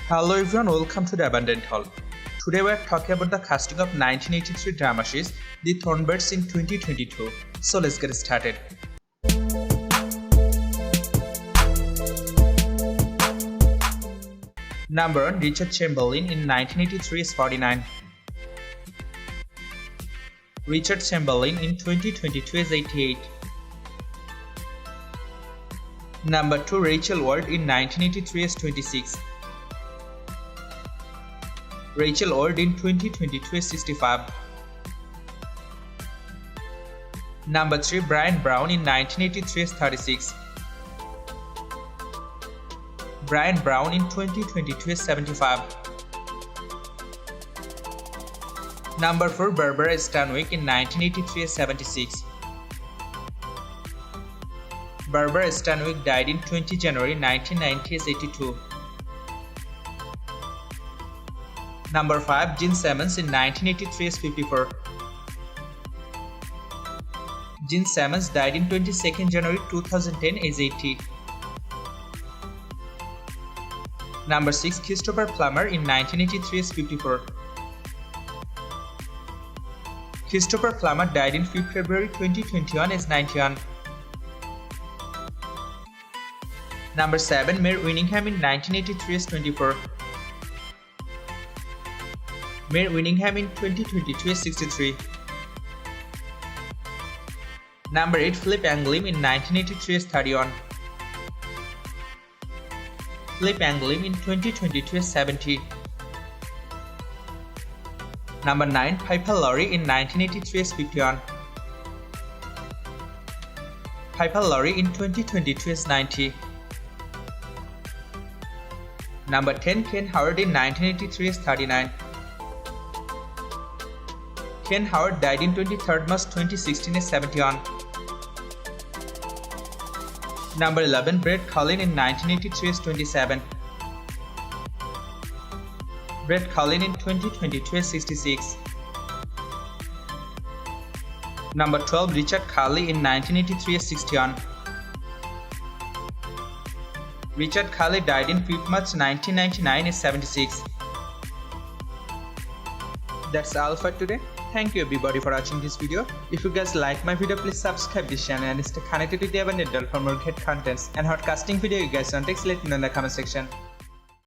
Hello everyone, welcome to the Abundant Hall. Today we are talking about the casting of 1983 drama series The Thorn Birds in 2022. So let's get started. Number 1. Richard Chamberlain in 1983 is 49. Richard Chamberlain in 2022 is 88. Number 2. Rachel Ward in 1983 is 26. Rachel Ward in 2022 is 65. Number 3. Bryan Brown in 1983 is 36. Bryan Brown in 2022 is 75. Number 4. Barbara Stanwyck in 1983 is 76. Barbara Stanwyck died in 20 January 1990 is 82. Number 5. Gene Simmons in 1983 is 54. Gene Simmons died in 22nd January 2010 is 80. Number 6. Christopher Plummer in 1983 is 54. Christopher Plummer died in February 2021 is 91. Number 7. Mare Winningham in 1983 is 24. Mare Winningham in 2022 is 63. Number 8. Philip Anglim in 1983 is 31. Philip Anglim in 2022 is 70. Number 9. Laurie in 1983 is 51. Laurie in 2022 is 90. Number 10. Ken Howard in 1983 is 39. Ken Howard died in 23rd March 2016 is 71. Number 11. Brett Colleen in 1983 is 27. Brett Colleen in 2022 is 66. Number 12. Richard Kiley in 1983 is 61. Richard Kiley died in 5th March 1999 is 76. That's all for today. Thank you everybody for watching this video. If you guys like my video, please subscribe this channel and stay connected with the Abundant Hall for more great contents and hot casting video you guys want. Let me know in the comment section.